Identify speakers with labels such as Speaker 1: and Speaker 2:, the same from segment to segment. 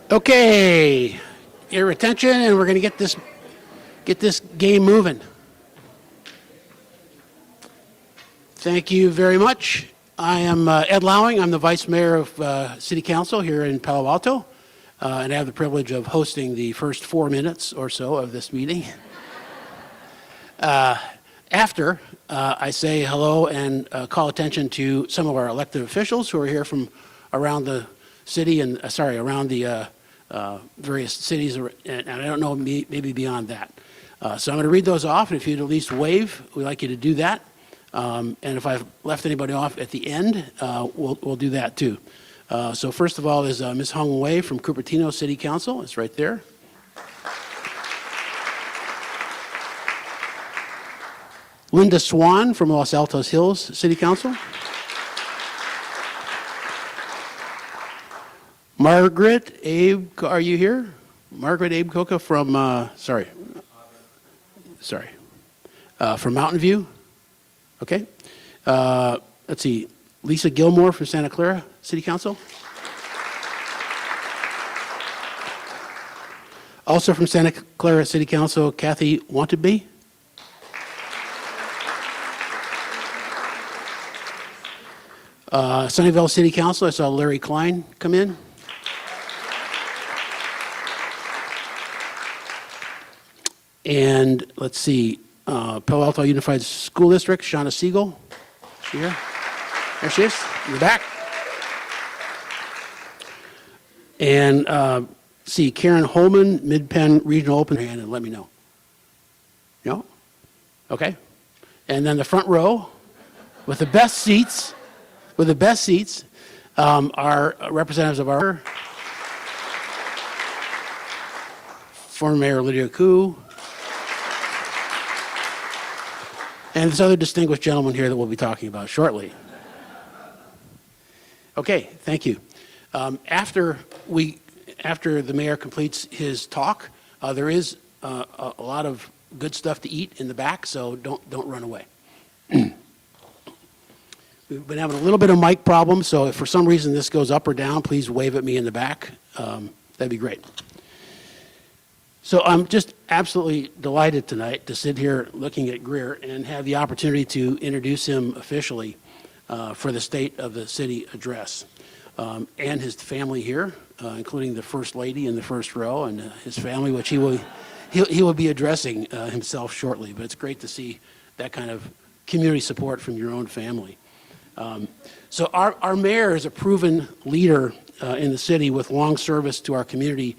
Speaker 1: Okay, your attention, and we're going to get this game moving. Thank you very much. I am Ed Lowing. I'm the Vice Mayor of City Council here in Palo Alto, and I have the privilege of hosting the first 4 minutes or so of this meeting. After I say hello and call attention to some of our elected officials who are here from around the city and, around the various cities, and I don't know, maybe beyond that. So I'm going to read those off, and if you'd at least wave, we'd like you to do that. And if I've left anybody off at the end, we'll do that too. So first of all is Ms. Hong Wei from Cupertino City Council. It's right there. Linda Swan from Los Altos Hills City Council. Margaret Abe, are you here? Margaret Abe Coca from, from Mountain View. Okay. Let's see. Lisa Gilmore from Santa Clara City Council. Also from Santa Clara City Council, Kathy Wantedby. Sunnyvale City Council, I saw Larry Klein come in. And let's see, Palo Alto Unified School District, Shauna Siegel. Here. There she is, in the back. And see, Karen Holman, Mid-Penn Regional Open Hand, and let me know. No? Okay. And then the front row with the best seats, are representatives of our former Mayor Lydia Koo, and this other distinguished gentleman here that we'll be talking about shortly. Okay, thank you. After the mayor completes his talk, there is a lot of good stuff to eat in the back, so don't run away. We've been having a little bit of mic problems, so if for some reason this goes up or down, please wave at me in the back. That'd be great. So I'm just absolutely delighted tonight to sit here looking at Greer and have the opportunity to introduce him officially for the State of the City address. And his family here, including the First Lady in the first row and his family, which he will be addressing himself shortly. But it's great to see that kind of community support from your own family. So our mayor is a proven leader in the city with long service to our community,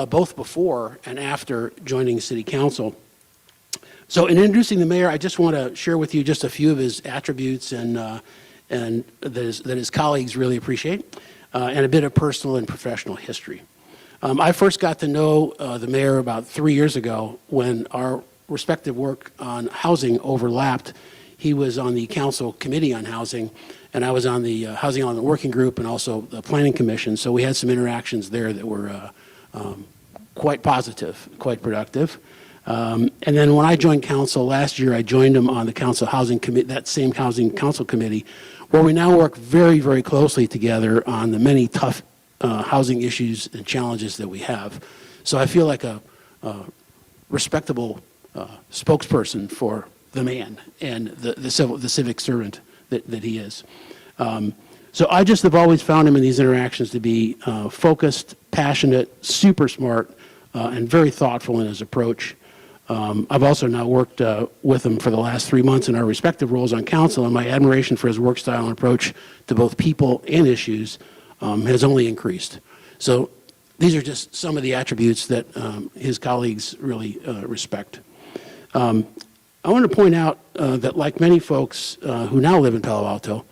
Speaker 1: both before and after joining City Council. So in introducing the mayor, I just want to share with you just a few of his attributes and that his colleagues really appreciate, and a bit of personal and professional history. I first got to know the mayor about 3 years ago when our respective work on housing overlapped. He was on the council committee on housing, and I was on the housing element working group and also the planning commission. So we had some interactions there that were quite positive, quite productive. And then when I joined council last year, I joined him on the council housing committee, that same housing council committee, where we now work very, very closely together on the many tough housing issues and challenges that we have. So I feel like a respectable spokesperson for the man and the civic servant that he is. So I just have always found him in these interactions to be focused, passionate, super smart, and very thoughtful in his approach. I've also now worked with him for the last 3 months in our respective roles on council, and my admiration for his work style and approach to both people and issues has only increased. So these are just some of the attributes that his colleagues really respect. I want to point out that like many folks who now live in Palo Alto,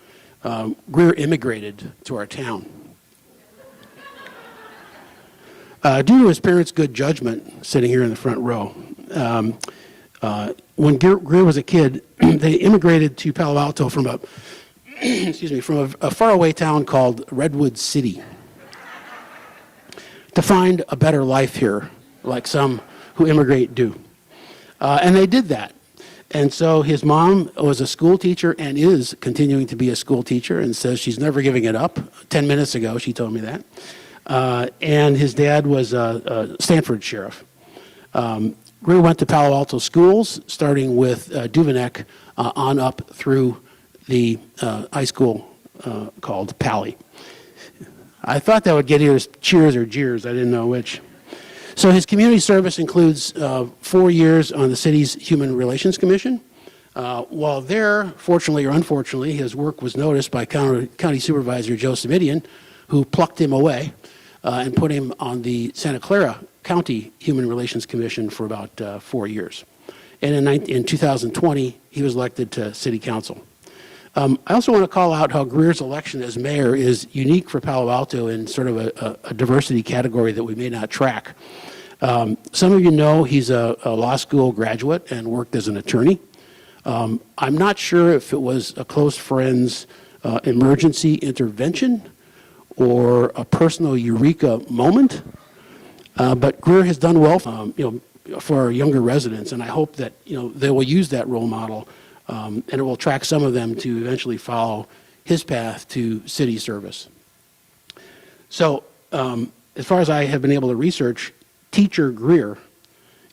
Speaker 1: Greer immigrated to our town. Due to his parents' good judgment, sitting here in the front row, when Greer was a kid, they immigrated to Palo Alto from a faraway town called Redwood City to find a better life here, like some who immigrate do. And they did that. And so his mom was a school teacher and is continuing to be a school teacher and says she's never giving it up. 10 minutes ago, she told me that. and his dad was a Stanford sheriff. Greer went to Palo Alto schools, starting with Duveneck on up through the high school called Pally. I thought that would get either cheers or jeers. I didn't know which. So his community service includes 4 years on the city's Human Relations Commission. While there, fortunately or unfortunately, his work was noticed by County Supervisor Joe Simidian, who plucked him away and put him on the Santa Clara County Human Relations Commission for about 4 years. And in 2020, he was elected to City Council. I also want to call out how Greer's election as mayor is unique for Palo Alto in sort of a diversity category that we may not track. Some of you know he's a law school graduate and worked as an attorney. I'm not sure if it was a close friend's emergency intervention or a personal eureka moment, but Greer has done well, for our younger residents, and I hope that they will use that role model, and it will attract some of them to eventually follow his path to city service. So, as far as I have been able to research, Teacher Greer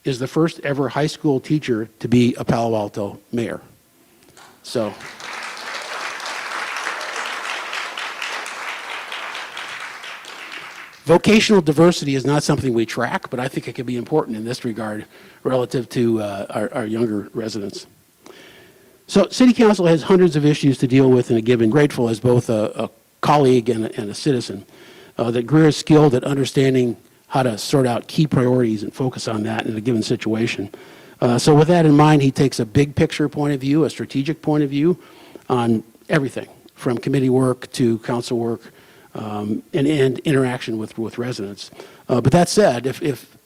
Speaker 1: is the first ever high school teacher to be a Palo Alto mayor. So. Vocational diversity is not something we track, but I think it can be important in this regard relative to our younger residents. So City Council has hundreds of issues to deal with in a given. Grateful as both a colleague and a citizen that Greer is skilled at understanding how to sort out key priorities and focus on that in a given situation. So with that in mind, he takes a big picture point of view, a strategic point of view on everything from committee work to council work, and interaction with residents. But that said, if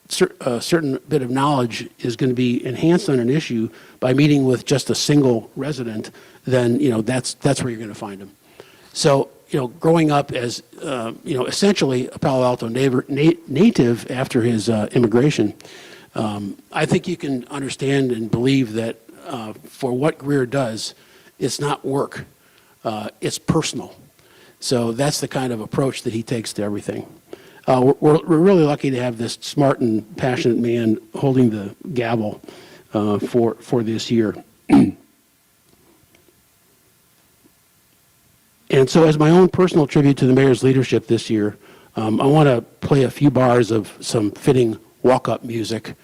Speaker 1: a certain bit of knowledge is going to be enhanced on an issue by meeting with just a single resident, then that's where you're going to find them. So growing up as essentially a Palo Alto native after his immigration, I think you can understand and believe that for what Greer does, it's not work, it's personal. So that's the kind of approach that he takes to everything. We're really lucky to have this smart and passionate man holding the gavel for this year. And so as my own personal tribute to the mayor's leadership this year, I want to play a few bars of some fitting walk-up music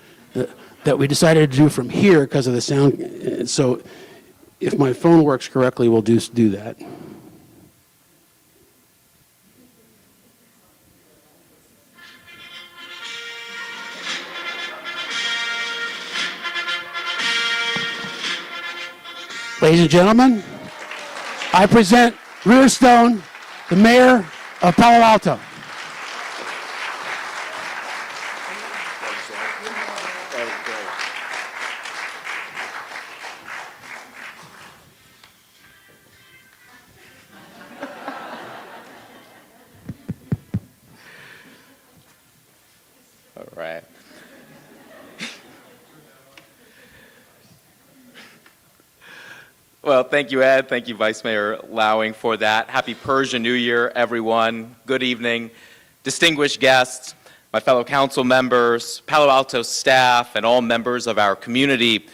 Speaker 1: that we decided to do from here because of the sound. So if my phone works correctly, we'll do that. Ladies and gentlemen, I present Greer Stone, the mayor of Palo Alto.
Speaker 2: All right. Well, thank you, Ed. Thank you, Vice Mayor Lowing, for that. Happy Persian New Year, everyone. Good evening. Distinguished guests, my fellow council members, Palo Alto staff, and all members of our community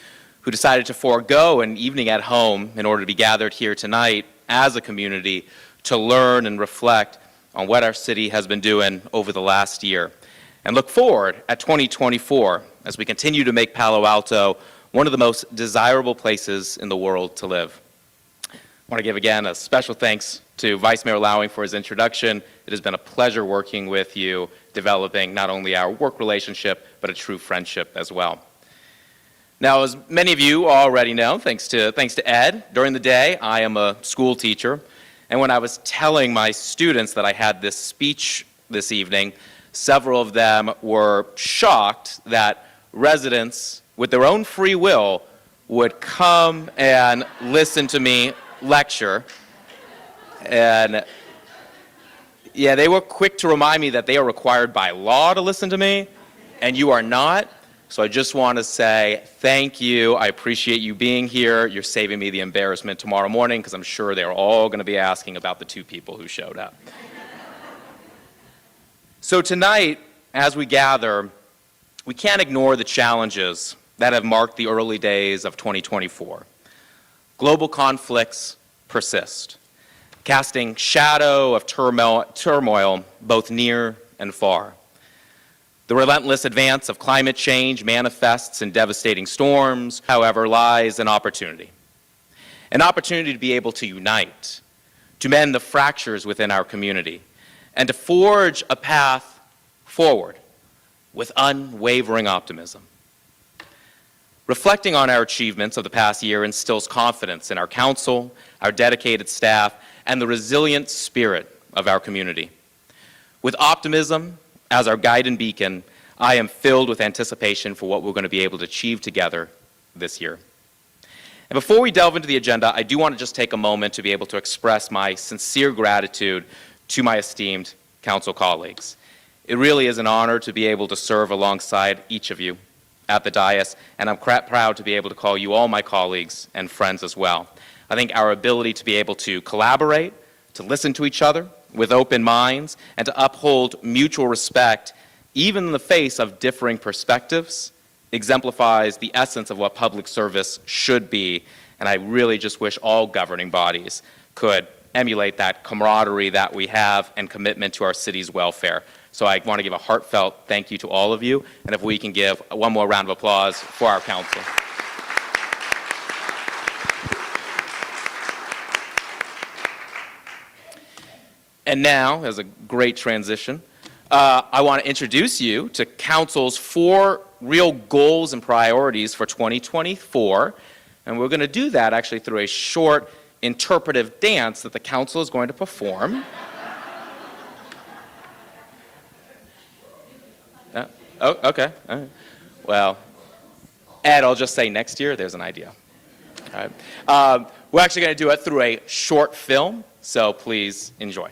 Speaker 2: who decided to forego an evening at home in order to be gathered here tonight as a community to learn and reflect on what our city has been doing over the last year, and look forward at 2024 as we continue to make Palo Alto one of the most desirable places in the world to live. I want to give again a special thanks to Vice Mayor Lowing for his introduction. It has been a pleasure working with you, developing not only our work relationship, but a true friendship as well. Now, as many of you already know, thanks to Ed, during the day I am a school teacher, and when I was telling my students that I had this speech this evening, several of them were shocked that residents with their own free will would come and listen to me lecture. And yeah, they were quick to remind me that they are required by law to listen to me, and you are not. So I just want to say thank you. I appreciate you being here. You're saving me the embarrassment tomorrow morning because I'm sure they're all going to be asking about the two people who showed up. So tonight, as we gather, we can't ignore the challenges that have marked the early days of 2024. Global conflicts persist, casting shadow of turmoil both near and far. The relentless advance of climate change manifests in devastating storms. However, lies an opportunity to be able to unite, to mend the fractures within our community, and to forge a path forward with unwavering optimism. Reflecting on our achievements of the past year instills confidence in our council, our dedicated staff, and the resilient spirit of our community. With optimism as our guide and beacon, I am filled with anticipation for what we're going to be able to achieve together this year. And before we delve into the agenda, I do want to just take a moment to be able to express my sincere gratitude to my esteemed council colleagues. It really is an honor to be able to serve alongside each of you at the dais, and I'm proud to be able to call you all my colleagues and friends as well. I think our ability to be able to collaborate, to listen to each other with open minds, and to uphold mutual respect, even in the face of differing perspectives, exemplifies the essence of what public service should be, and I really just wish all governing bodies could emulate that camaraderie that we have and commitment to our city's welfare. So I want to give a heartfelt thank you to all of you, and if we can give one more round of applause for our council. And now, as a great transition, I want to introduce you to Council's 4 real goals and priorities for 2024, and we're going to do that actually through a short interpretive dance that the Council is going to perform. Oh, okay. All right. Well, Ed, I'll just say next year there's an idea. All right. We're actually going to do it through a short film, so please enjoy.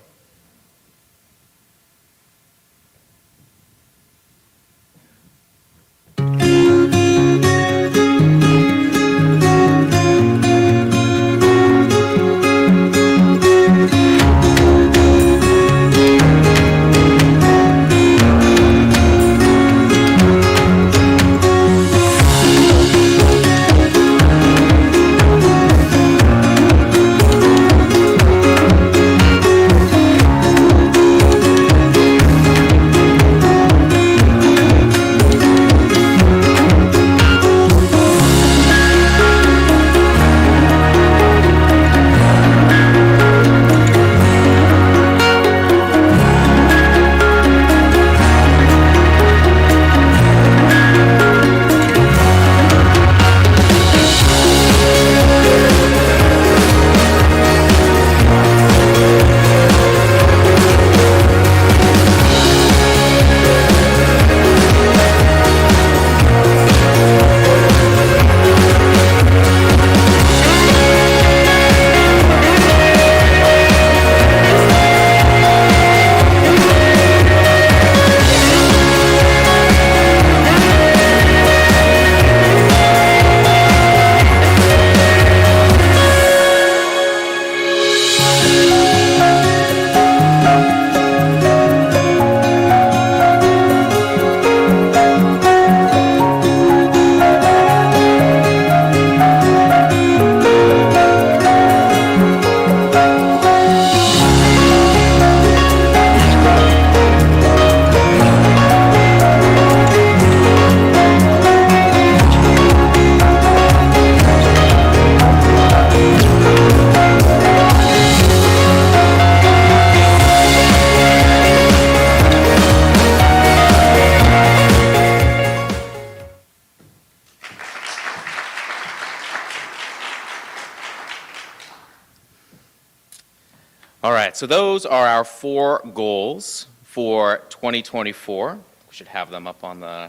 Speaker 2: All right, so those are our 4 goals for 2024. We should have them up on the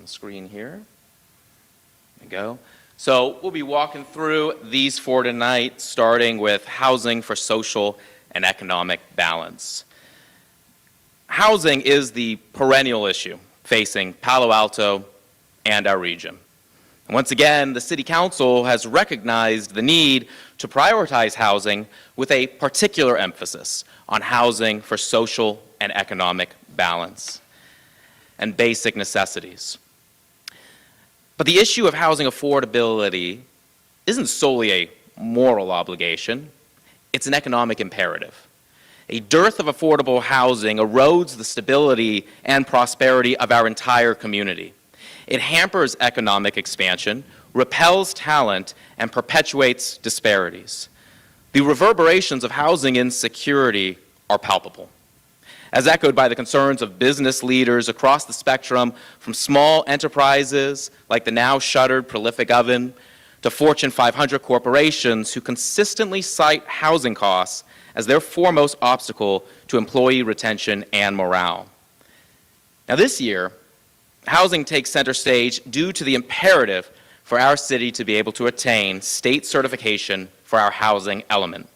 Speaker 2: screen here. There we go. So we'll be walking through these 4 tonight, starting with housing for social and economic balance. Housing is the perennial issue facing Palo Alto and our region. And once again, the City Council has recognized the need to prioritize housing with a particular emphasis on housing for social and economic balance and basic necessities. But the issue of housing affordability isn't solely a moral obligation, it's an economic imperative. A dearth of affordable housing erodes the stability and prosperity of our entire community. It hampers economic expansion, repels talent, and perpetuates disparities. The reverberations of housing insecurity are palpable, as echoed by the concerns of business leaders across the spectrum, from small enterprises like the now shuttered Prolific Oven to Fortune 500 corporations who consistently cite housing costs as their foremost obstacle to employee retention and morale. Now this year, housing takes center stage due to the imperative for our city to be able to attain state certification for our housing element.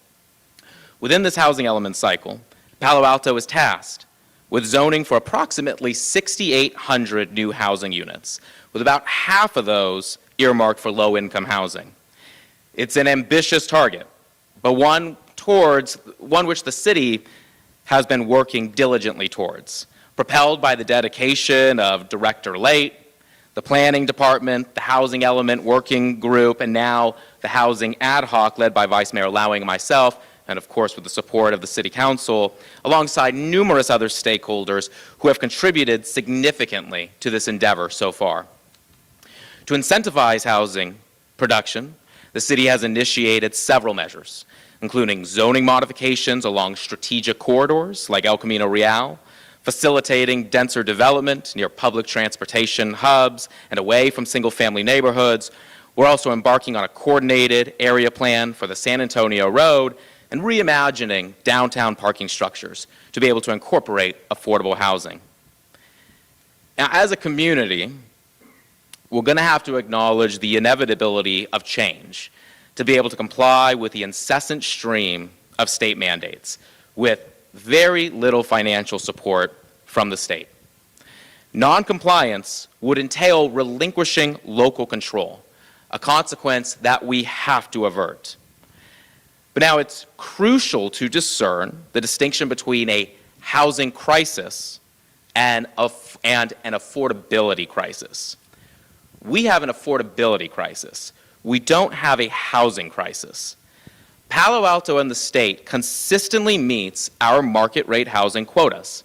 Speaker 2: Within this housing element cycle, Palo Alto is tasked with zoning for approximately 6,800 new housing units, with about half of those earmarked for low-income housing. It's an ambitious target, but one which the city has been working diligently towards, propelled by the dedication of Director Late, the Planning Department, the Housing Element Working Group, and now the Housing Ad Hoc led by Vice Mayor Lowing and myself, and of course with the support of the City Council, alongside numerous other stakeholders who have contributed significantly to this endeavor so far. To incentivize housing production, the city has initiated several measures, including zoning modifications along strategic corridors like El Camino Real, facilitating denser development near public transportation hubs and away from single-family neighborhoods. We're also embarking on a coordinated area plan for the San Antonio Road and reimagining downtown parking structures to be able to incorporate affordable housing. Now, as a community, we're going to have to acknowledge the inevitability of change to be able to comply with the incessant stream of state mandates with very little financial support from the state. Noncompliance would entail relinquishing local control, a consequence that we have to avert. But now it's crucial to discern the distinction between a housing crisis and an affordability crisis. We have an affordability crisis. We don't have a housing crisis. Palo Alto and the state consistently meets our market rate housing quotas.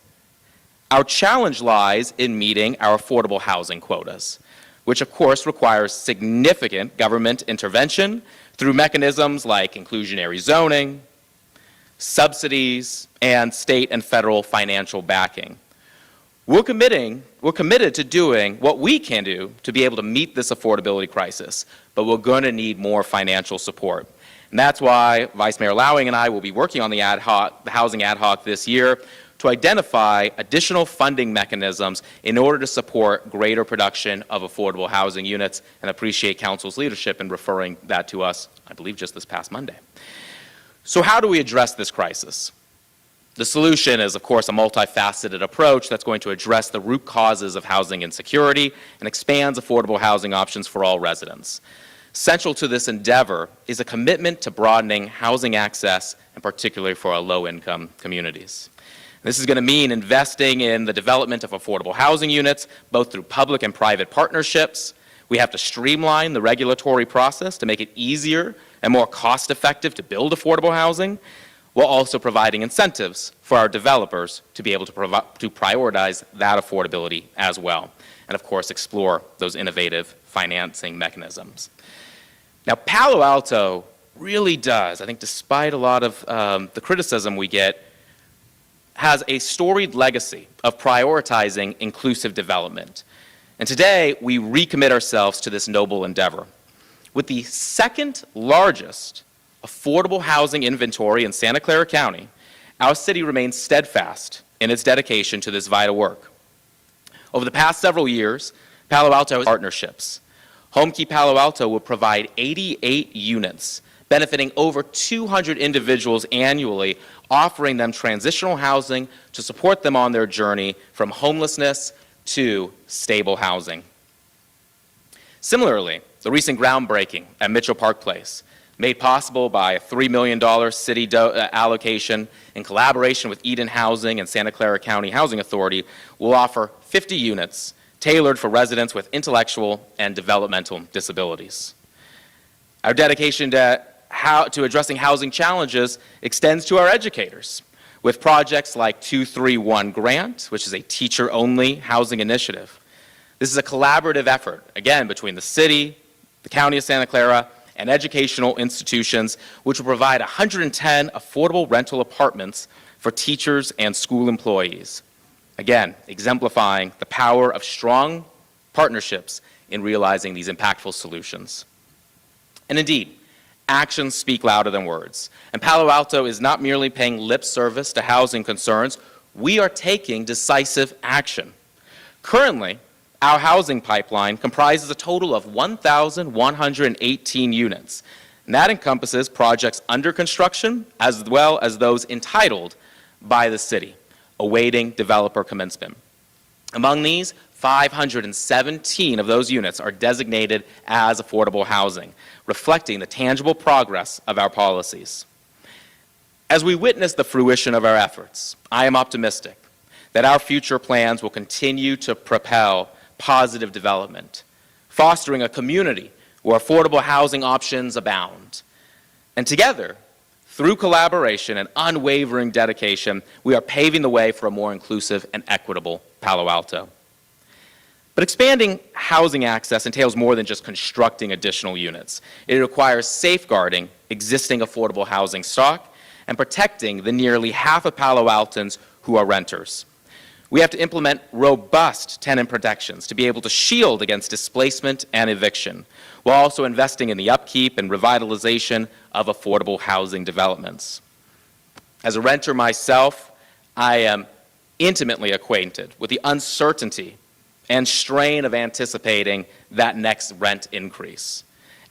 Speaker 2: Our challenge lies in meeting our affordable housing quotas, which of course requires significant government intervention through mechanisms like inclusionary zoning, subsidies, and state and federal financial backing. We're committed to doing what we can do to be able to meet this affordability crisis, but we're going to need more financial support. And that's why Vice Mayor Lowing and I will be working on the housing ad hoc this year to identify additional funding mechanisms in order to support greater production of affordable housing units, and appreciate Council's leadership in referring that to us, I believe, just this past Monday. So how do we address this crisis? The solution is, of course, a multifaceted approach that's going to address the root causes of housing insecurity and expands affordable housing options for all residents. Central to this endeavor is a commitment to broadening housing access, and particularly for our low-income communities. This is going to mean investing in the development of affordable housing units, both through public and private partnerships. We have to streamline the regulatory process to make it easier and more cost-effective to build affordable housing, while also providing incentives for our developers to be able to prioritize that affordability as well, and of course explore those innovative financing mechanisms. Now, Palo Alto really does, I think despite a lot of the criticism we get, has a storied legacy of prioritizing inclusive development. And today, we recommit ourselves to this noble endeavor. With the second largest affordable housing inventory in Santa Clara County, our city remains steadfast in its dedication to this vital work. Over the past several years, Palo Alto partnerships. HomeKey Palo Alto will provide 88 units, benefiting over 200 individuals annually, offering them transitional housing to support them on their journey from homelessness to stable housing. Similarly, the recent groundbreaking at Mitchell Park Place, made possible by a $3 million city allocation in collaboration with Eden Housing and Santa Clara County Housing Authority, will offer 50 units tailored for residents with intellectual and developmental disabilities. Our dedication to addressing housing challenges extends to our educators, with projects like 231 Grant, which is a teacher-only housing initiative. This is a collaborative effort, again, between the city, the County of Santa Clara, and educational institutions, which will provide 110 affordable rental apartments for teachers and school employees. Again, exemplifying the power of strong partnerships in realizing these impactful solutions. And indeed, actions speak louder than words. And Palo Alto is not merely paying lip service to housing concerns, we are taking decisive action. Currently, our housing pipeline comprises a total of 1,118 units, and that encompasses projects under construction as well as those entitled by the city, awaiting developer commencement. Among these, 517 of those units are designated as affordable housing, reflecting the tangible progress of our policies. As we witness the fruition of our efforts, I am optimistic that our future plans will continue to propel positive development, fostering a community where affordable housing options abound. And together, through collaboration and unwavering dedication, we are paving the way for a more inclusive and equitable Palo Alto. But expanding housing access entails more than just constructing additional units. It requires safeguarding existing affordable housing stock and protecting the nearly half of Palo Altans who are renters. We have to implement robust tenant protections to be able to shield against displacement and eviction, while also investing in the upkeep and revitalization of affordable housing developments. As a renter myself, I am intimately acquainted with the uncertainty and strain of anticipating that next rent increase,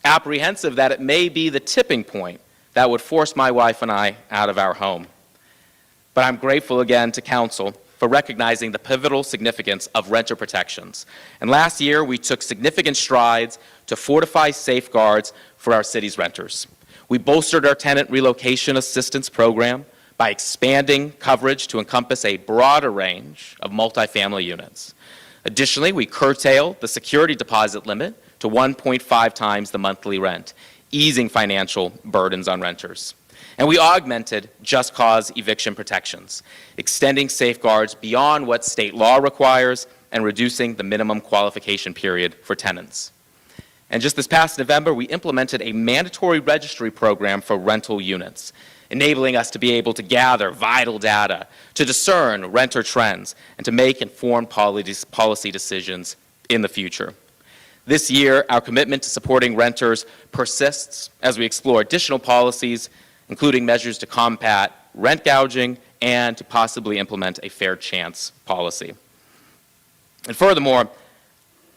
Speaker 2: apprehensive that it may be the tipping point that would force my wife and I out of our home. But I'm grateful again to Council for recognizing the pivotal significance of renter protections. And last year, we took significant strides to fortify safeguards for our city's renters. We bolstered our tenant relocation assistance program by expanding coverage to encompass a broader range of multifamily units. Additionally, we curtailed the security deposit limit to 1.5 times the monthly rent, easing financial burdens on renters. And we augmented just cause eviction protections, extending safeguards beyond what state law requires and reducing the minimum qualification period for tenants. And just this past November, we implemented a mandatory registry program for rental units, enabling us to be able to gather vital data, to discern renter trends, and to make informed policy decisions in the future. This year, our commitment to supporting renters persists as we explore additional policies, including measures to combat rent gouging and to possibly implement a fair chance policy. And furthermore,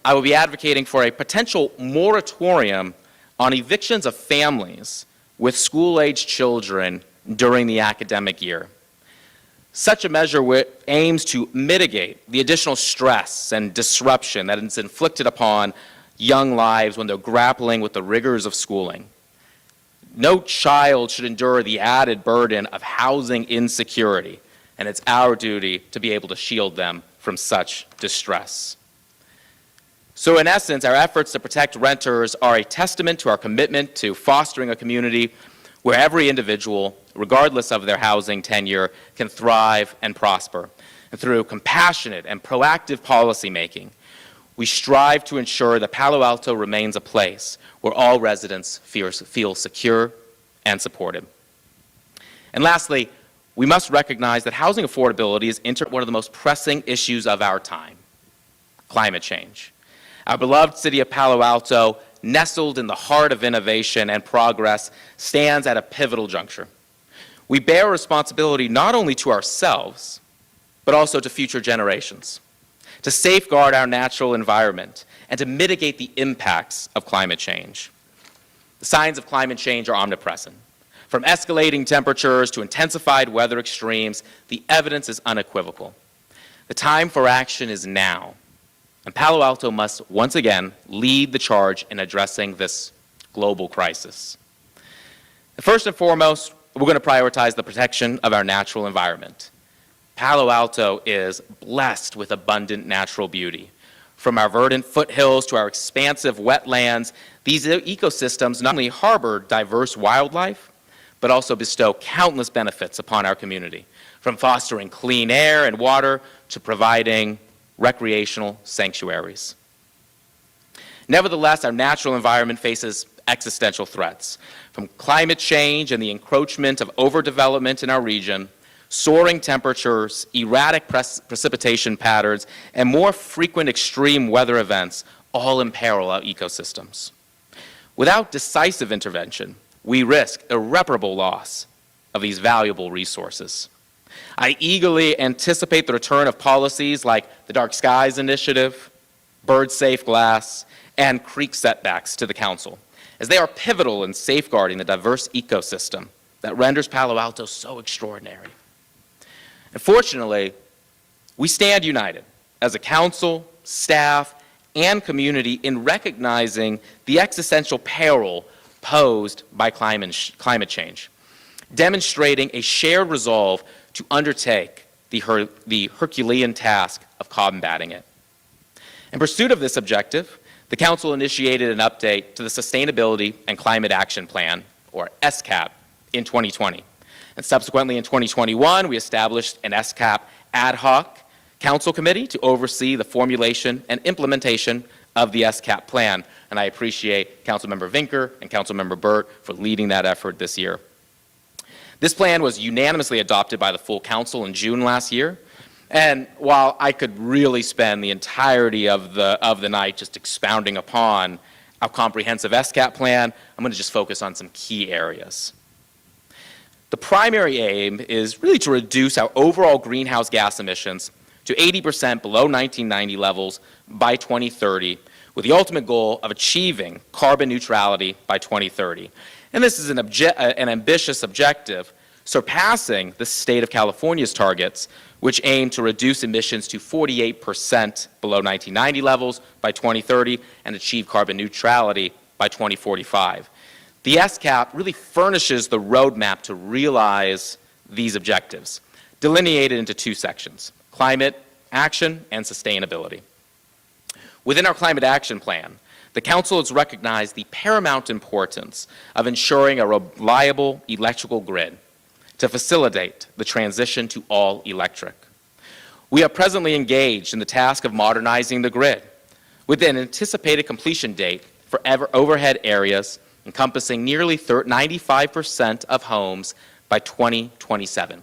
Speaker 2: I will be advocating for a potential moratorium on evictions of families with school-aged children during the academic year. Such a measure aims to mitigate the additional stress and disruption that is inflicted upon young lives when they're grappling with the rigors of schooling. No child should endure the added burden of housing insecurity, and it's our duty to be able to shield them from such distress. So in essence, our efforts to protect renters are a testament to our commitment to fostering a community where every individual, regardless of their housing tenure, can thrive and prosper. And through compassionate and proactive policymaking, we strive to ensure that Palo Alto remains a place where all residents feel secure and supported. And lastly, we must recognize that housing affordability is one of the most pressing issues of our time: climate change. Our beloved city of Palo Alto, nestled in the heart of innovation and progress, stands at a pivotal juncture. We bear responsibility not only to ourselves, but also to future generations, to safeguard our natural environment and to mitigate the impacts of climate change. The signs of climate change are omnipresent. From escalating temperatures to intensified weather extremes, the evidence is unequivocal. The time for action is now, and Palo Alto must once again lead the charge in addressing this global crisis. First and foremost, we're going to prioritize the protection of our natural environment. Palo Alto is blessed with abundant natural beauty. From our verdant foothills to our expansive wetlands, these ecosystems not only harbor diverse wildlife, but also bestow countless benefits upon our community, from fostering clean air and water to providing recreational sanctuaries. Nevertheless, our natural environment faces existential threats, from climate change and the encroachment of overdevelopment in our region, soaring temperatures, erratic precipitation patterns, and more frequent extreme weather events all imperil our ecosystems. Without decisive intervention, we risk irreparable loss of these valuable resources. I eagerly anticipate the return of policies like the Dark Skies Initiative, Bird Safe Glass, and creek setbacks to the Council, as they are pivotal in safeguarding the diverse ecosystem that renders Palo Alto so extraordinary. And fortunately, we stand united as a council, staff, and community in recognizing the existential peril posed by climate change, demonstrating a shared resolve to undertake the Herculean task of combating it. In pursuit of this objective, the Council initiated an update to the Sustainability and Climate Action Plan, or SCAP, in 2020. And subsequently in 2021, we established an SCAP ad hoc council committee to oversee the formulation and implementation of the SCAP plan. And I appreciate Councilmember Vinker and Councilmember Burt for leading that effort this year. This plan was unanimously adopted by the full council in June last year. And while I could really spend the entirety of the night just expounding upon our comprehensive SCAP plan, I'm going to just focus on some key areas. The primary aim is really to reduce our overall greenhouse gas emissions to 80% below 1990 levels by 2030, with the ultimate goal of achieving carbon neutrality by 2030. And this is an ambitious objective, surpassing the state of California's targets, which aim to reduce emissions to 48% below 1990 levels by 2030 and achieve carbon neutrality by 2045. The SCAP really furnishes the roadmap to realize these objectives, delineated into two sections: climate action and sustainability. Within our climate action plan, the Council has recognized the paramount importance of ensuring a reliable electrical grid to facilitate the transition to all electric. We are presently engaged in the task of modernizing the grid, with an anticipated completion date for overhead areas encompassing nearly 95% of homes by 2027.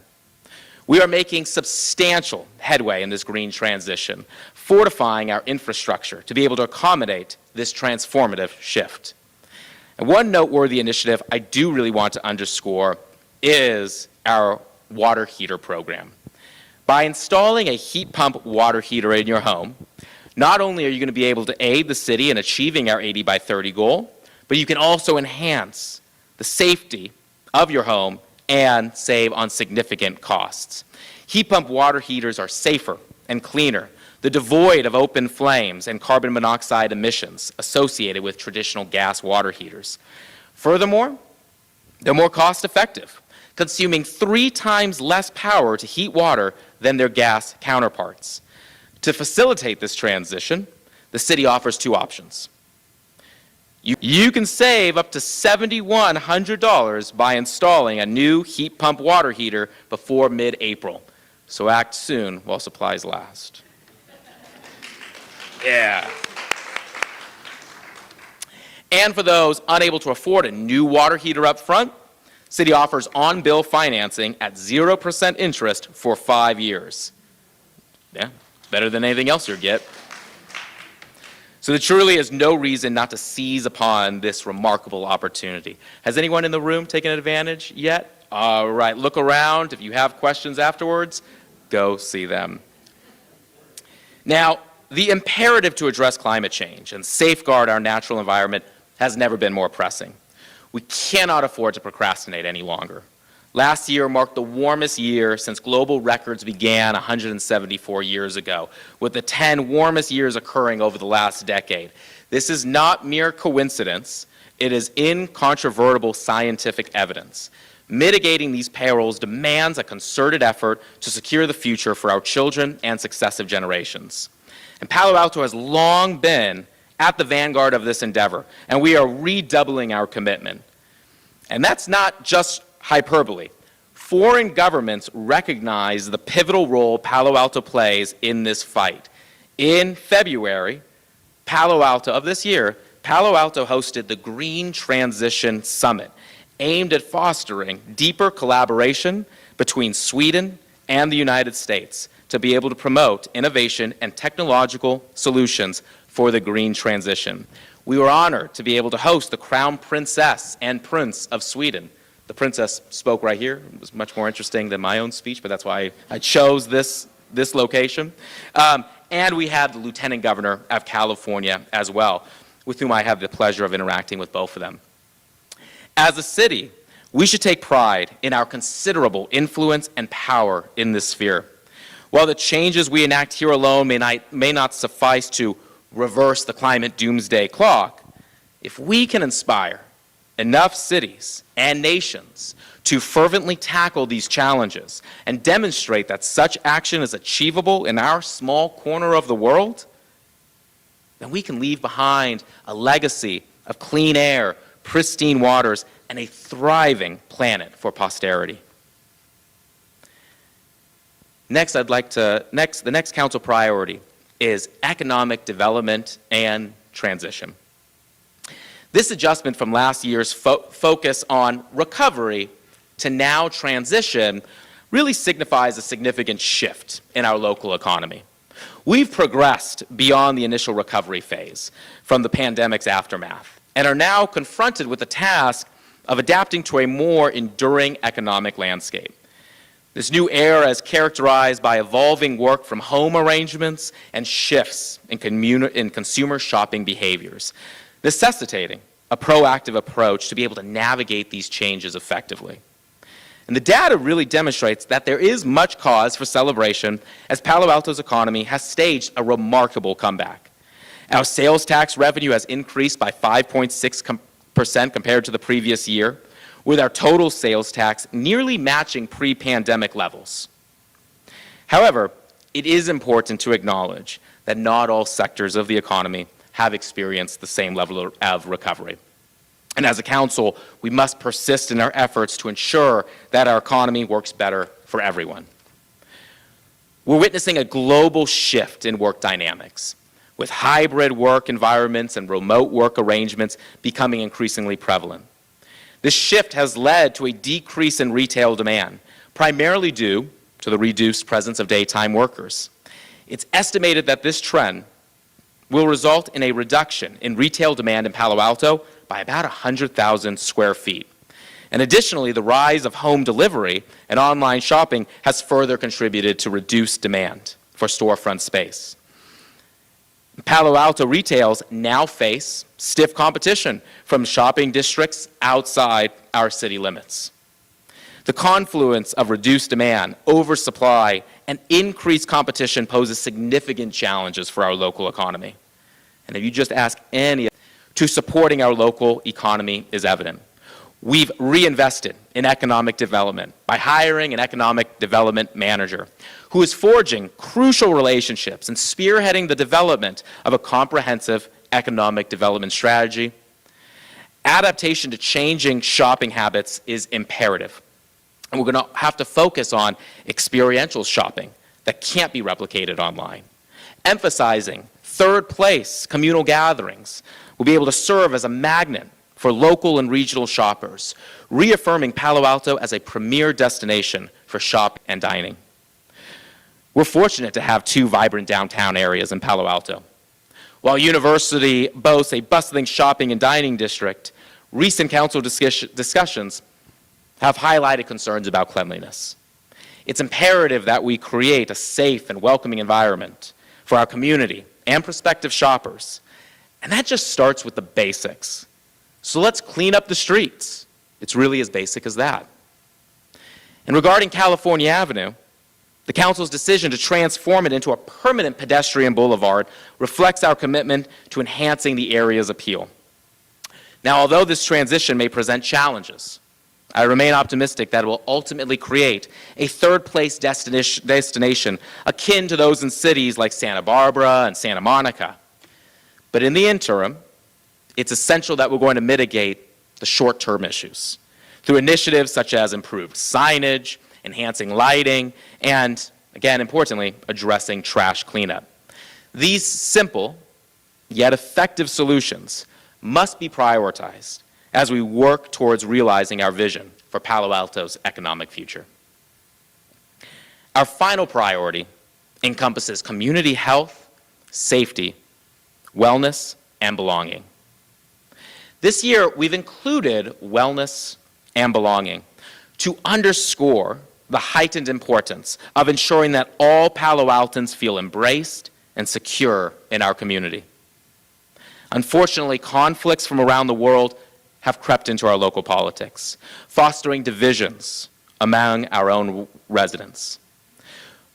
Speaker 2: We are making substantial headway in this green transition, fortifying our infrastructure to be able to accommodate this transformative shift. And one noteworthy initiative I do really want to underscore is our water heater program. By installing a heat pump water heater in your home, not only are you going to be able to aid the city in achieving our 80 by 30 goal, but you can also enhance the safety of your home and save on significant costs. Heat pump water heaters are safer and cleaner. They're devoid of open flames and carbon monoxide emissions associated with traditional gas water heaters. Furthermore, they're more cost effective, consuming 3 times less power to heat water than their gas counterparts. To facilitate this transition, the city offers 2 options. You can save up to $7,100 by installing a new heat pump water heater before mid-April. So act soon while supplies last. Yeah. And for those unable to afford a new water heater up front, City offers on-bill financing at 0% interest for 5 years. Yeah, better than anything else you'll get. So there truly is no reason not to seize upon this remarkable opportunity. Has anyone in the room taken advantage yet? All right, look around. If you have questions afterwards, go see them. Now, the imperative to address climate change and safeguard our natural environment has never been more pressing. We cannot afford to procrastinate any longer. Last year marked the warmest year since global records began 174 years ago, with the 10 warmest years occurring over the last decade. This is not mere coincidence. It is incontrovertible scientific evidence. Mitigating these perils demands a concerted effort to secure the future for our children and successive generations. And Palo Alto has long been at the vanguard of this endeavor, and we are redoubling our commitment. And that's not just hyperbole. Foreign governments recognize the pivotal role Palo Alto plays in this fight. In February, of this year, Palo Alto hosted the Green Transition Summit, aimed at fostering deeper collaboration between Sweden and the United States to be able to promote innovation and technological solutions for the green transition. We were honored to be able to host the Crown Princess and Prince of Sweden. The princess spoke right here. It was much more interesting than my own speech, but that's why I chose this location. And we had the Lieutenant Governor of California as well, with whom I have the pleasure of interacting with both of them. As a city, we should take pride in our considerable influence and power in this sphere. While the changes we enact here alone may not suffice to reverse the climate doomsday clock, if we can inspire enough cities and nations to fervently tackle these challenges and demonstrate that such action is achievable in our small corner of the world, then we can leave behind a legacy of clean air, pristine waters, and a thriving planet for posterity. The next council priority is economic development and transition. This adjustment from last year's focus on recovery to now transition really signifies a significant shift in our local economy. We've progressed beyond the initial recovery phase from the pandemic's aftermath and are now confronted with the task of adapting to a more enduring economic landscape. This new era is characterized by evolving work from home arrangements and shifts in consumer shopping behaviors, necessitating a proactive approach to be able to navigate these changes effectively. And the data really demonstrates that there is much cause for celebration as Palo Alto's economy has staged a remarkable comeback. Our sales tax revenue has increased by 5.6% compared to the previous year, with our total sales tax nearly matching pre-pandemic levels. However, it is important to acknowledge that not all sectors of the economy have experienced the same level of recovery. And as a council, we must persist in our efforts to ensure that our economy works better for everyone. We're witnessing a global shift in work dynamics, with hybrid work environments and remote work arrangements becoming increasingly prevalent. This shift has led to a decrease in retail demand, primarily due to the reduced presence of daytime workers. It's estimated that this trend will result in a reduction in retail demand in Palo Alto by about 100,000 square feet. And additionally, the rise of home delivery and online shopping has further contributed to reduced demand for storefront space. Palo Alto retails now face stiff competition from shopping districts outside our city limits. The confluence of reduced demand, oversupply, and increased competition poses significant challenges for our local economy. And if you just ask any, to supporting our local economy is evident. We've reinvested in economic development by hiring an economic development manager who is forging crucial relationships and spearheading the development of a comprehensive economic development strategy. Adaptation to changing shopping habits is imperative. And we're going to have to focus on experiential shopping that can't be replicated online. Emphasizing third place communal gatherings will be able to serve as a magnet for local and regional shoppers, reaffirming Palo Alto as a premier destination for shopping and dining. We're fortunate to have two vibrant downtown areas in Palo Alto. While University boasts a bustling shopping and dining district, recent council discussions have highlighted concerns about cleanliness. It's imperative that we create a safe and welcoming environment for our community and prospective shoppers. And that just starts with the basics. So let's clean up the streets. It's really as basic as that. And regarding California Avenue, the council's decision to transform it into a permanent pedestrian boulevard reflects our commitment to enhancing the area's appeal. Now, although this transition may present challenges, I remain optimistic that it will ultimately create a third-place destination akin to those in cities like Santa Barbara and Santa Monica. But in the interim, it's essential that we're going to mitigate the short-term issues through initiatives such as improved signage, enhancing lighting, and, again, importantly, addressing trash cleanup. These simple yet effective solutions must be prioritized as we work towards realizing our vision for Palo Alto's economic future. Our final priority encompasses community health, safety, wellness, and belonging. This year, we've included wellness and belonging to underscore the heightened importance of ensuring that all Palo Altans feel embraced and secure in our community. Unfortunately, conflicts from around the world have crept into our local politics, fostering divisions among our own residents.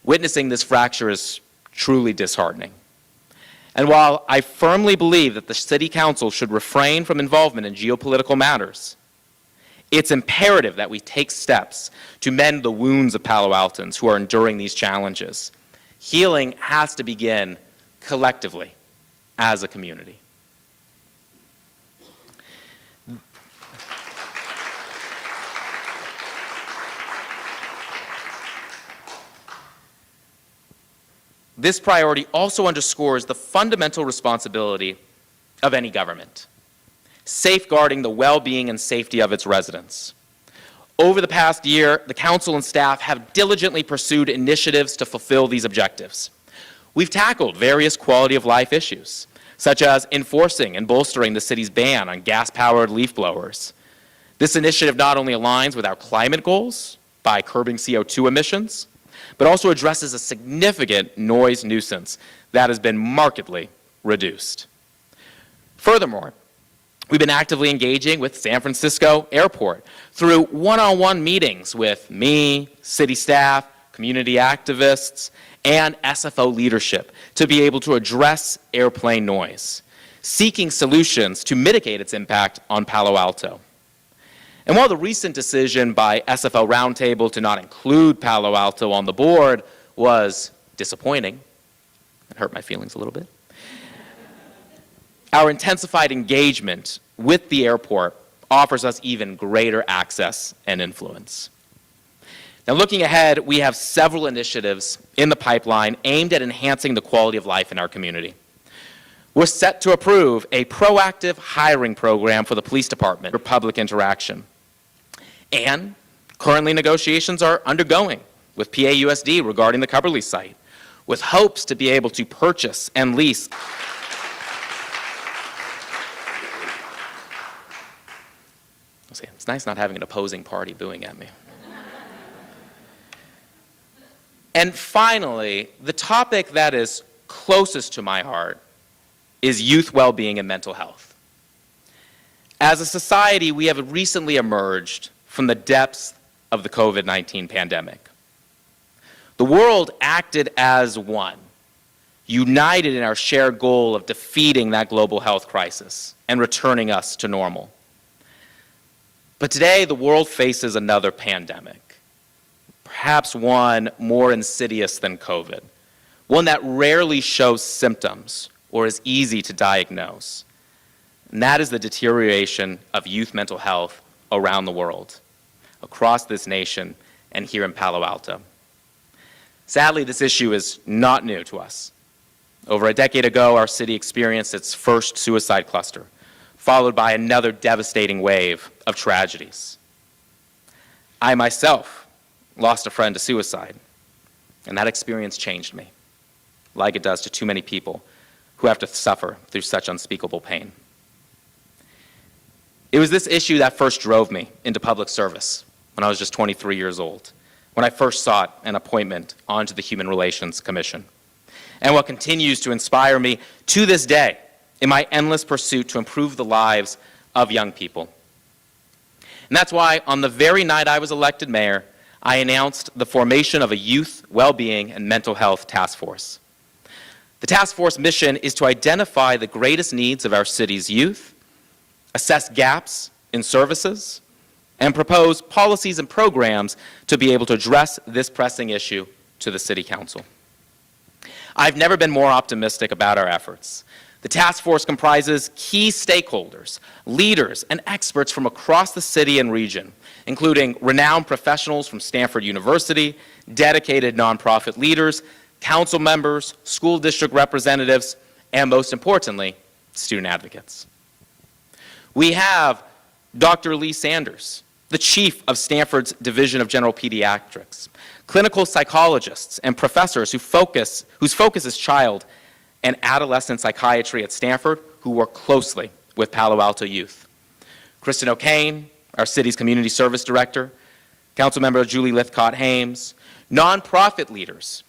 Speaker 2: Witnessing this fracture is truly disheartening. And while I firmly believe that the City Council should refrain from involvement in geopolitical matters, it's imperative that we take steps to mend the wounds of Palo Altans who are enduring these challenges. Healing has to begin collectively as a community. This priority also underscores the fundamental responsibility of any government, safeguarding the well-being and safety of its residents. Over the past year, the Council and staff have diligently pursued initiatives to fulfill these objectives. We've tackled various quality of life issues, such as enforcing and bolstering the city's ban on gas-powered leaf blowers. This initiative not only aligns with our climate goals by curbing CO2 emissions, but also addresses a significant noise nuisance that has been markedly reduced. Furthermore, we've been actively engaging with San Francisco Airport through one-on-one meetings with me, city staff, community activists, and SFO leadership to be able to address airplane noise, seeking solutions to mitigate its impact on Palo Alto. And while the recent decision by SFO Roundtable to not include Palo Alto on the board was disappointing, it hurt my feelings a little bit, our intensified engagement with the airport offers us even greater access and influence. Now, looking ahead, we have several initiatives in the pipeline aimed at enhancing the quality of life in our community. We're set to approve a proactive hiring program for the police department for public interaction. And currently negotiations are undergoing with PAUSD regarding the Cubberley site, with hopes to be able to purchase and lease. It's nice not having an opposing party booing at me. And finally, the topic that is closest to my heart is youth well-being and mental health. As a society, we have recently emerged from the depths of the COVID-19 pandemic. The world acted as one, united in our shared goal of defeating that global health crisis and returning us to normal. But today, the world faces another pandemic, perhaps one more insidious than COVID, one that rarely shows symptoms or is easy to diagnose. And that is the deterioration of youth mental health around the world, across this nation, and here in Palo Alto. Sadly, this issue is not new to us. Over a decade ago, our city experienced its first suicide cluster, followed by another devastating wave of tragedies. I myself lost a friend to suicide, and that experience changed me, like it does to too many people who have to suffer through such unspeakable pain. It was this issue that first drove me into public service when I was just 23 years old, when I first sought an appointment onto the Human Relations Commission, and what continues to inspire me to this day in my endless pursuit to improve the lives of young people. And that's why on the very night I was elected mayor, I announced the formation of a youth well-being and mental health task force. The task force mission is to identify the greatest needs of our city's youth assess gaps in services, and propose policies and programs to be able to address this pressing issue to the City Council. I've never been more optimistic about our efforts. The task force comprises key stakeholders, leaders, and experts from across the city and region, including renowned professionals from Stanford University, dedicated nonprofit leaders, council members, school district representatives, and most importantly, student advocates. We have Dr. Lee Sanders, the chief of Stanford's Division of General Pediatrics, clinical psychologists and professors whose focus is child and adolescent psychiatry at Stanford, who work closely with Palo Alto youth. Kristen O'Kane, our city's community service director, Councilmember Julie Lithcott-Hames, nonprofit leaders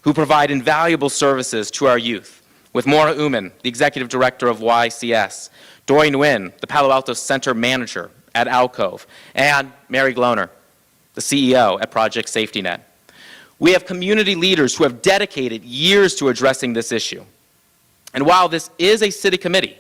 Speaker 2: who provide invaluable services to our youth, with Maura Uman, the executive director of YCS, Dory Nguyen, the Palo Alto Center manager at Alcove, and Mary Gloner, the CEO at Project Safety Net. We have community leaders who have dedicated years to addressing this issue. And while this is a city committee,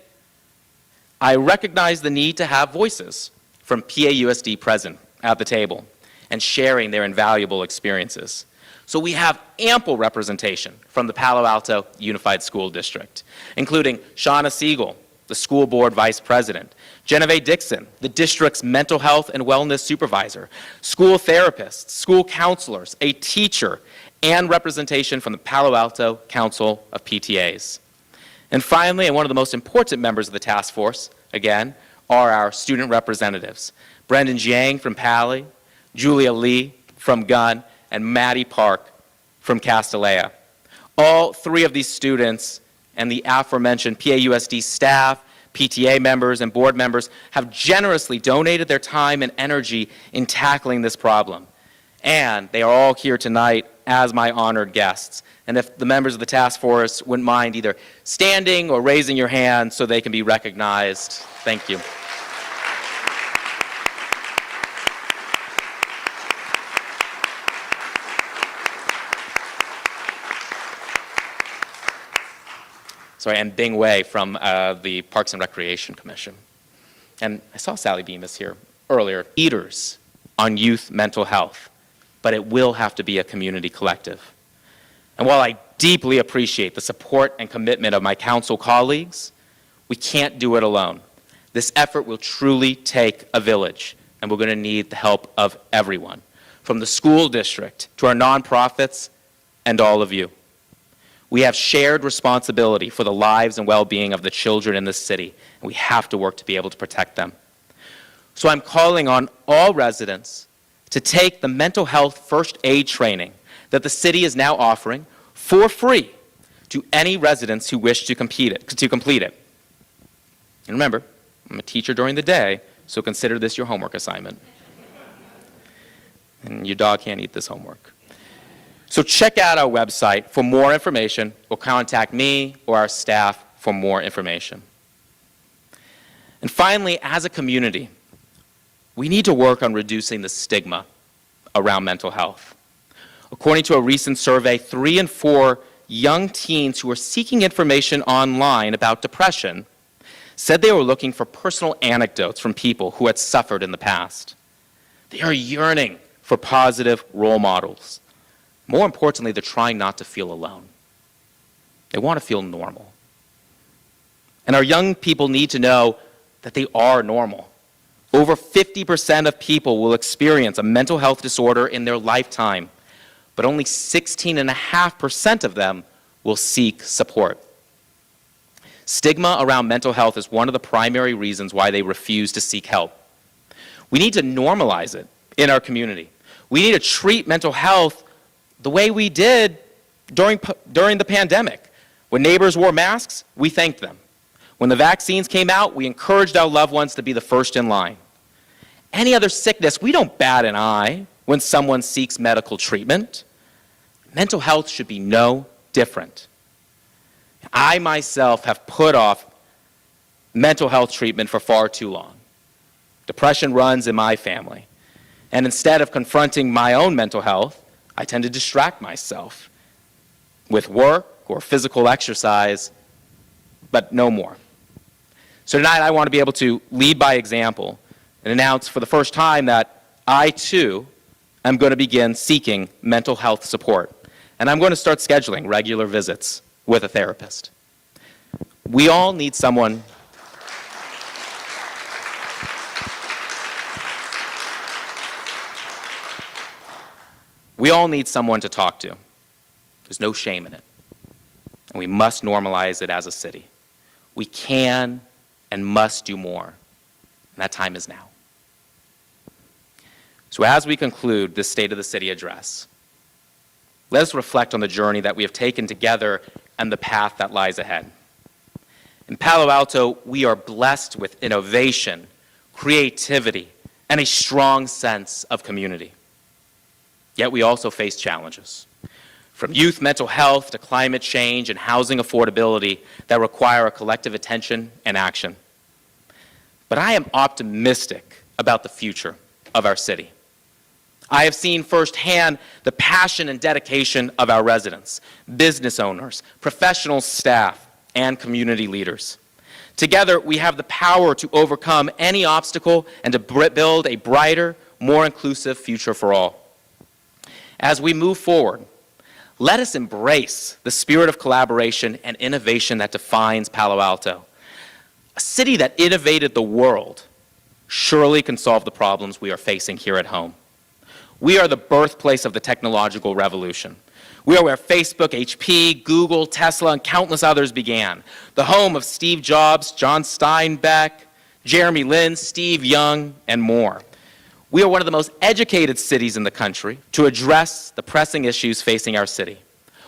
Speaker 2: I recognize the need to have voices from PAUSD present at the table and sharing their invaluable experiences. So we have ample representation from the Palo Alto Unified School District, including Shauna Siegel, the school board vice president, Genevieve Dixon, the district's mental health and wellness supervisor, school therapists, school counselors, a teacher, and representation from the Palo Alto Council of PTAs. And finally, and one of the most important members of the task force, again, are our student representatives, Brendan Jiang from Pali, Julia Lee from Gunn, and Maddie Park from Castellea. All three of these students and the aforementioned PAUSD staff, PTA members, and board members have generously donated their time and energy in tackling this problem. And they are all here tonight as my honored guests. And if the members of the task force wouldn't mind either standing or raising your hand so they can be recognized. Thank you. Sorry, and Bing Wei from the Parks and Recreation Commission. And I saw Sally Bemis here earlier. Leaders on youth mental health, but it will have to be a community collective. And while I deeply appreciate the support and commitment of my council colleagues, we can't do it alone. This effort will truly take a village, and we're going to need the help of everyone, from the school district to our nonprofits and all of you. We have shared responsibility for the lives and well-being of the children in this city, and we have to work to be able to protect them. So I'm calling on all residents to take the mental health first aid training that the city is now offering for free to any residents who wish to complete it. And remember, I'm a teacher during the day, so consider this your homework assignment. And your dog can't eat this homework. So check out our website for more information, or contact me or our staff for more information. And finally, as a community, we need to work on reducing the stigma around mental health. According to a recent survey, 3 in 4 young teens who are seeking information online about depression said they were looking for personal anecdotes from people who had suffered in the past. They are yearning for positive role models. More importantly, they're trying not to feel alone. They want to feel normal. And our young people need to know that they are normal. Over 50% of people will experience a mental health disorder in their lifetime, but only 16.5% of them will seek support. Stigma around mental health is one of the primary reasons why they refuse to seek help. We need to normalize it in our community. We need to treat mental health the way we did during the pandemic. When neighbors wore masks, we thanked them. When the vaccines came out, we encouraged our loved ones to be the first in line. Any other sickness, we don't bat an eye when someone seeks medical treatment. Mental health should be no different. I myself have put off mental health treatment for far too long. Depression runs in my family. And instead of confronting my own mental health, I tend to distract myself with work or physical exercise, but no more. So tonight I want to be able to lead by example and announce for the first time that I, too, am going to begin seeking mental health support. And I'm going to start scheduling regular visits with a therapist. We all need someone to talk to. There's no shame in it. And we must normalize it as a city. We can and must do more. And that time is now. So as we conclude this State of the City address, let us reflect on the journey that we have taken together and the path that lies ahead. In Palo Alto, we are blessed with innovation, creativity, and a strong sense of community. Yet we also face challenges, from youth mental health to climate change and housing affordability that require a collective attention and action. But I am optimistic about the future of our city. I have seen firsthand the passion and dedication of our residents, business owners, professional staff, and community leaders. Together, we have the power to overcome any obstacle and to build a brighter, more inclusive future for all. As we move forward, let us embrace the spirit of collaboration and innovation that defines Palo Alto. A city that innovated the world surely can solve the problems we are facing here at home. We are the birthplace of the technological revolution. We are where Facebook, HP, Google, Tesla, and countless others began. The home of Steve Jobs, John Steinbeck, Jeremy Lin, Steve Young, and more. We are one of the most educated cities in the country to address the pressing issues facing our city,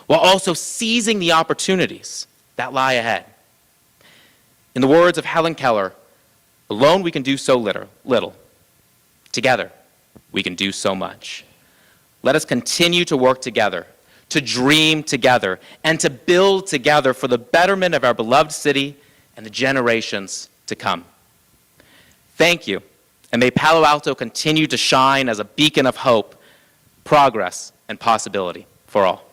Speaker 2: while also seizing the opportunities that lie ahead. In the words of Helen Keller, alone we can do so little. Together, we can do so much. Let us continue to work together, to dream together, and to build together for the betterment of our beloved city and the generations to come. Thank you, and may Palo Alto continue to shine as a beacon of hope, progress, and possibility for all.